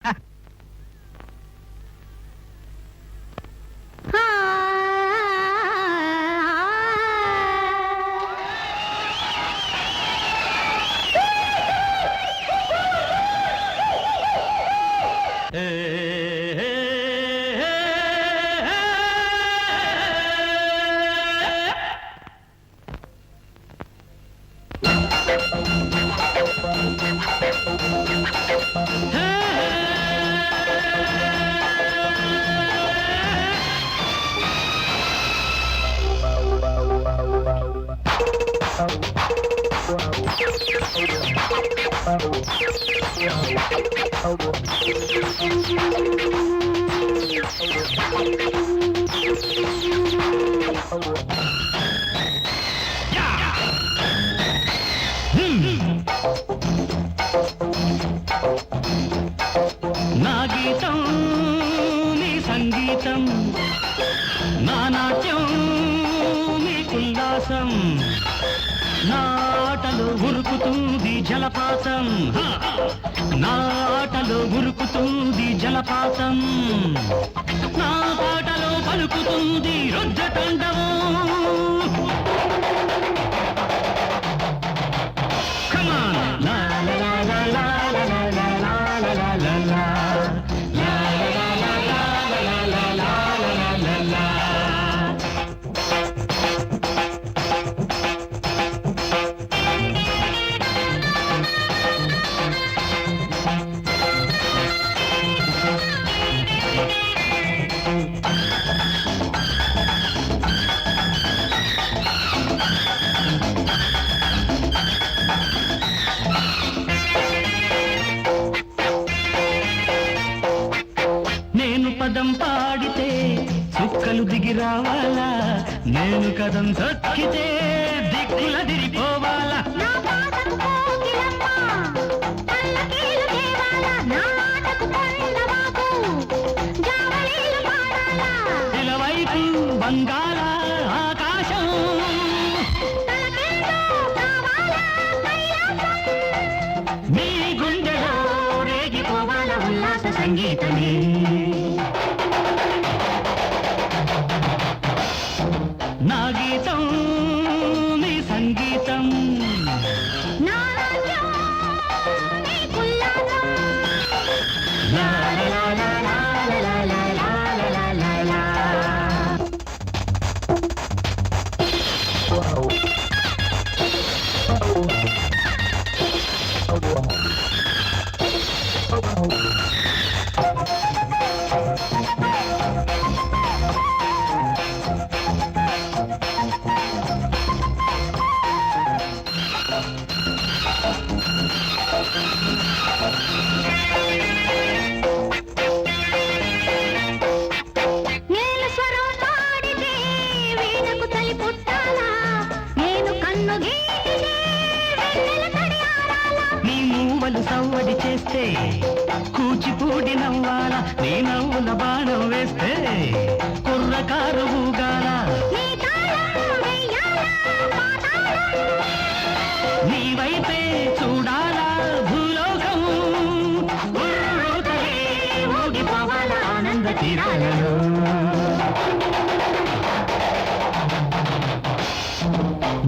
నా గీతం నీ సంగీతం, నా నాట్యం నీ ఉల్లాసం, నా ఆటలో ఉరుకుతుంది జలపాతం, నా ఆటలో ఉరుకుతుంది జలపాతం, నా పాటలో పలుకుతుంది రుద్రతాండవం. Come on! La la la la la la la la la la la la la. La la la la la la la la la la la. నేను పదం పాడితే చుక్కలు దిగి రావాలా, నేను కదం తొక్కితే దిక్కుల దిరిపోవాలా. ఇలవైపు బంగాళ ఆకాశం, నీ గుండెలో రేగిపోవాల ఉల్లాస సంగీతమే. నా గీతం నీ సంగీతం, నా నాట్యం నీ ఉల్లాసం. లా లా లా లా లా లా లా లా లా లా. నేను స్వరం పాడితే వీణకు తలి పుట్టాలా, నేను కన్ను గీటితే వెన్నెల తడియారాలా. నీ మూవలు సవ్వడి చేస్తే కూచిపూడి నవ్వాలా, నీ నవ్వుల బాణం వేస్తే కుర్రకారు ఊగాల. నీ వైపే చూడాలా భూలోకం, ఊరుతలే ఊగిపోవాల ఆనంద తీరాలలో.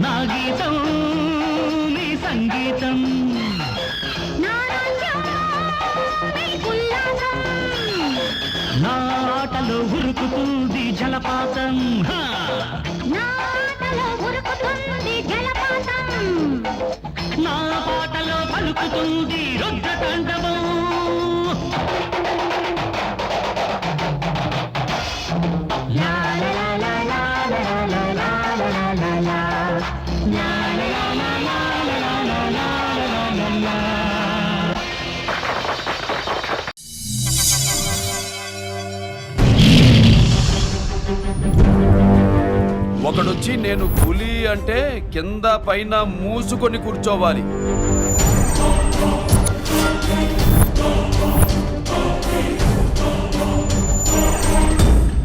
నా గీతం నీ సంగీతం, నా నాట్యం నీ ఉల్లాసం, నా ఆటలో ఉరుకుతుంది జలపాతం, నా ఆటలో ఉరుకుతుంది జలపాతం, నా పాటలో పలుకుతుంది రుద్రతాండవం. లా లా లా లా లా లా లా లా లా లా. లా లా లా లా లా లా లా లా లా లా. ఒకడొచ్చి నేను పులి అంటే కింద పైన మూసుకొని కూర్చోవాలి.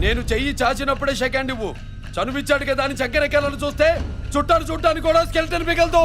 నేను చెయ్యి చాచినప్పుడే సెకండ్ ఇవ్వు. చనువిచ్చాడు కదా అని చక్కెరెక్కాలని చూస్తే చుట్టాను చూడటానికి కూడా స్కెల్టన్ మిగలదు.